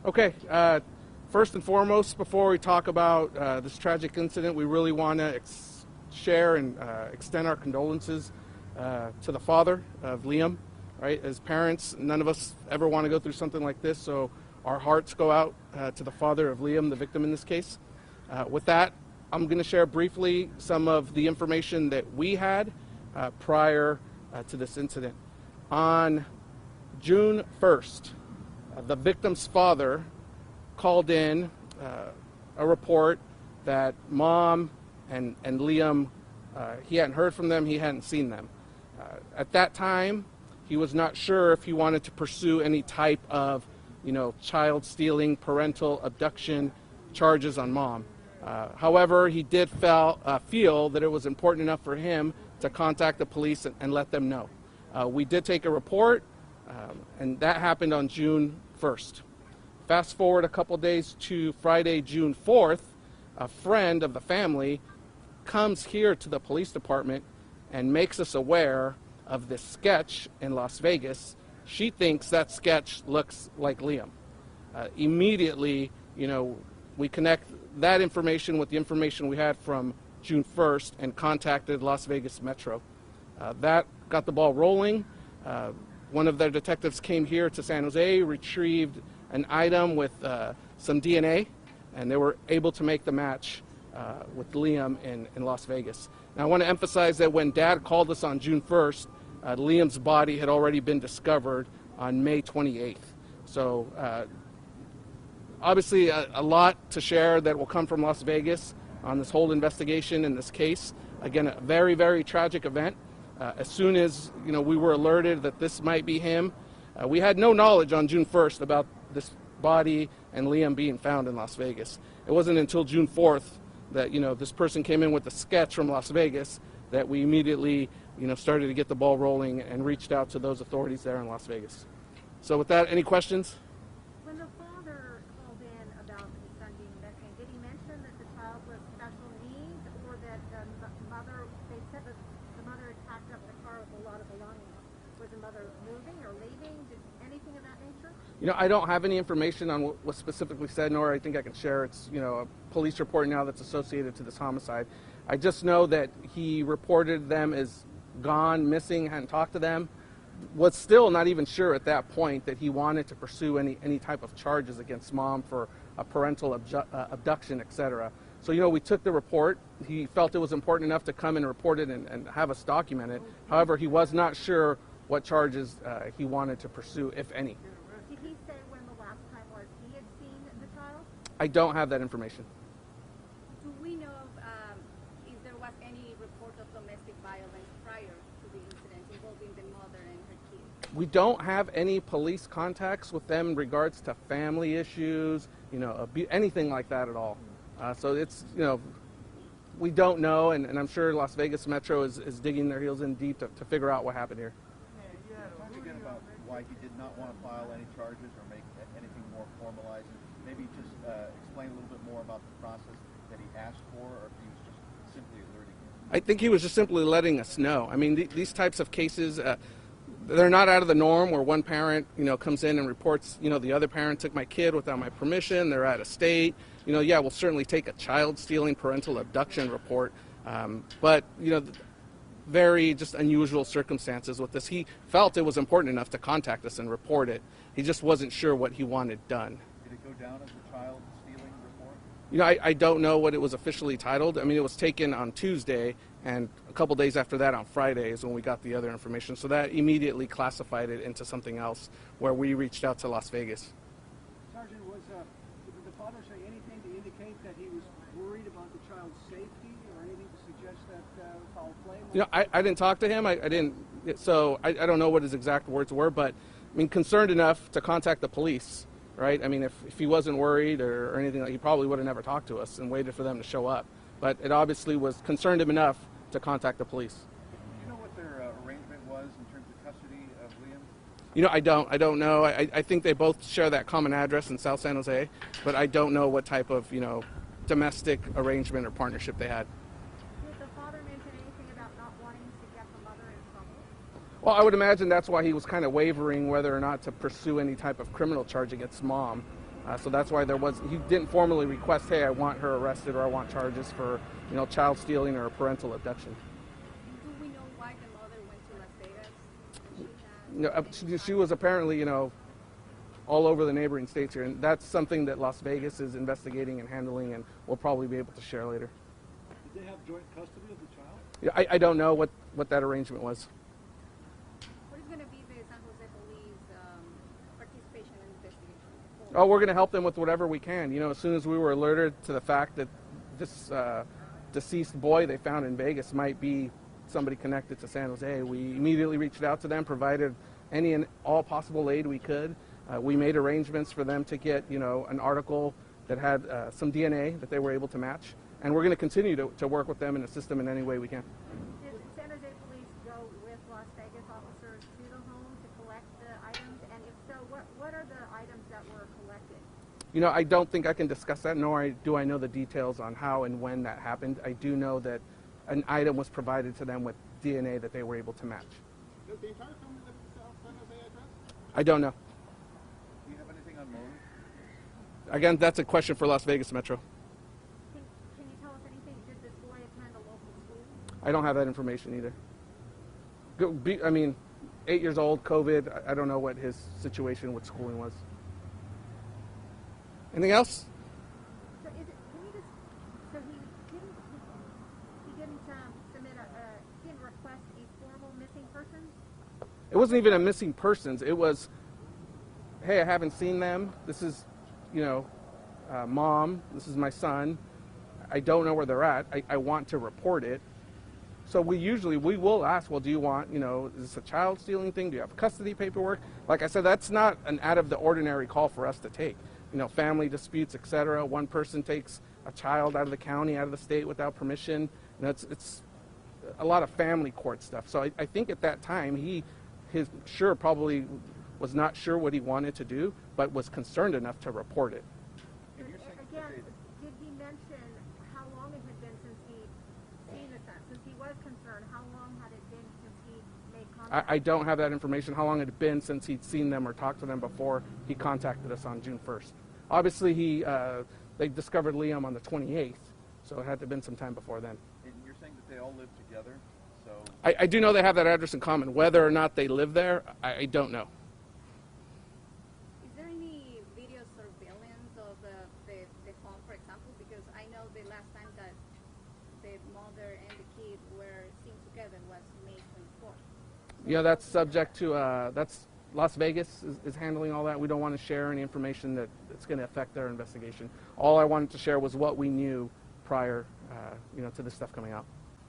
Okay, first and foremost, before we talk about this tragic incident, we really want to share and extend our condolences to the father of Liam. Right, as parents, none of us ever want to go through something like this, so our hearts go out to the father of Liam, the victim in this case. With that, I'm going to share briefly some of the information that we had prior to this incident. On June 1st, the victim's father called in a report that mom and Liam, he hadn't heard from them, he hadn't seen them. At that time, he was not sure if he wanted to pursue any type of, child stealing, parental abduction charges on mom. However, he did feel that it was important enough for him to contact the police and let them know. We did take a report, and that happened on June 1st. Fast forward a couple days to Friday, June 4th, a friend of the family comes here to the police department and makes us aware of this sketch in Las Vegas. She thinks that sketch looks like Liam. Immediately, we connect that information with the information we had from June 1st and contacted Las Vegas Metro. That got the ball rolling. One of their detectives came here to San Jose, retrieved an item with some DNA, and they were able to make the match with Liam in Las Vegas. Now, I want to emphasize that when Dad called us on June 1st, Liam's body had already been discovered on May 28th. So obviously a lot to share that will come from Las Vegas on this whole investigation in this case. Again, a very, very tragic event. As soon as we were alerted that this might be him, we had no knowledge on June 1st about this body and Liam being found in Las Vegas. It wasn't until June 4th that this person came in with a sketch from Las Vegas that we immediately started to get the ball rolling and reached out to those authorities there in Las Vegas. So with that, any questions? When the father called in about his son being missing, did he mention that the child was special needs, or that the mother, they said that the mother had packed up the car with a lot of belongings? Was the mother moving or leaving? Anything of that nature? I don't have any information on what was specifically said, nor I think I can share. It's, a police report now that's associated to this homicide. I just know that he reported them as gone, missing, hadn't talked to them. Was still not even sure at that point that he wanted to pursue any type of charges against mom for a parental abduction, etc. So, we took the report. He felt it was important enough to come and report it and have us document it. However, he was not sure what charges he wanted to pursue, if any. Did he say when the last time was he had seen the child? I don't have that information. Do we know if there was any report of domestic violence prior to the incident involving the mother and her kids? We don't have any police contacts with them in regards to family issues, anything like that at all. So it's, we don't know, and I'm sure Las Vegas Metro is digging their heels in deep to figure out what happened here. Talk again about why he did not want to file any charges or make anything more formalized. Maybe just explain a little bit more about the process that he asked for, or if he was just simply alerting you. I think he was just simply letting us know. I mean, these types of cases, they're not out of the norm where one parent, comes in and reports, the other parent took my kid without my permission, they're out of state. Yeah, we'll certainly take a child stealing parental abduction report. But, very just unusual circumstances with this. He felt it was important enough to contact us and report it. He just wasn't sure what he wanted done. Did it go down as a child stealing report? I don't know what it was officially titled. I mean, it was taken on Tuesday, and a couple days after that on Friday is when we got the other information. So that immediately classified it into something else where we reached out to Las Vegas. Sergeant, did the father say anything to indicate that he was worried about the child's safety or anything to suggest that foul play? I didn't talk to him. I didn't. So I don't know what his exact words were, but I mean, concerned enough to contact the police, right? I mean, if he wasn't worried or anything, he probably would have never talked to us and waited for them to show up. But it obviously was concerned him enough to contact the police. Do you know what their arrangement was in terms of custody of Liam? I don't know. I think they both share that common address in South San Jose, but I don't know what type of, domestic arrangement or partnership they had. Did the father mention anything about not wanting to get the mother in trouble? Well, I would imagine that's why he was kind of wavering whether or not to pursue any type of criminal charge against mom. So that's why he didn't formally request, hey, I want her arrested or I want charges for, child stealing or parental abduction. Do we know why the mother went to Las Vegas? She was apparently, all over the neighboring states here, and that's something that Las Vegas is investigating and handling, and we'll probably be able to share later. Did they have joint custody of the child? Yeah, I don't know what that arrangement was. What is going to be the San Jose Police participation in the investigation? Oh, we're going to help them with whatever we can. As soon as we were alerted to the fact that this deceased boy they found in Vegas might be somebody connected to San Jose, we immediately reached out to them, provided any and all possible aid we could. We made arrangements for them to get, an article that had some DNA that they were able to match. And we're going to continue to work with them and assist them in any way we can. Did San Jose Police go with Las Vegas officers to the home to collect the items? And if so, what are the items that were collected? I don't think I can discuss that, nor do I know the details on how and when that happened. I do know that an item was provided to them with DNA that they were able to match. Does the entire family live at the San Jose address? I don't know. Do you have anything on motive? Again, that's a question for Las Vegas Metro. Can you tell us anything? Did this boy attend a local school? I don't have that information either. 8 years old, COVID, I don't know what his situation with schooling was. Anything else? So he didn't request a formal missing person? It wasn't even a missing persons. It was, hey, I haven't seen them. This is, Mom, this is my son. I don't know where they're at. I want to report it. So we will ask, well, do you want, is this a child stealing thing? Do you have custody paperwork? Like I said, that's not an out of the ordinary call for us to take. Family disputes, etc. One person takes a child out of the county, out of the state without permission. It's a lot of family court stuff. So I think at that time, he probably was not sure what he wanted to do, but was concerned enough to report it. Again, did he mention how long it had been since he'd seen the son? Since he was concerned, how long had it been since he made contact? I don't have that information, how long it had been since he'd seen them or talked to them before he contacted us on June 1st. Obviously, they discovered Liam on the 28th, so it had to have been some time before then. And you're saying that they all live together, so... I do know they have that address in common. Whether or not they live there, I don't know. Is there any video surveillance of the home, for example? Because I know the last time that the mother and the kid were seen together was May 24th. Yeah, that's subject to, that's Las Vegas is handling all that. We don't want to share any information that's going to affect their investigation. All I wanted to share was what we knew prior, to this stuff coming out.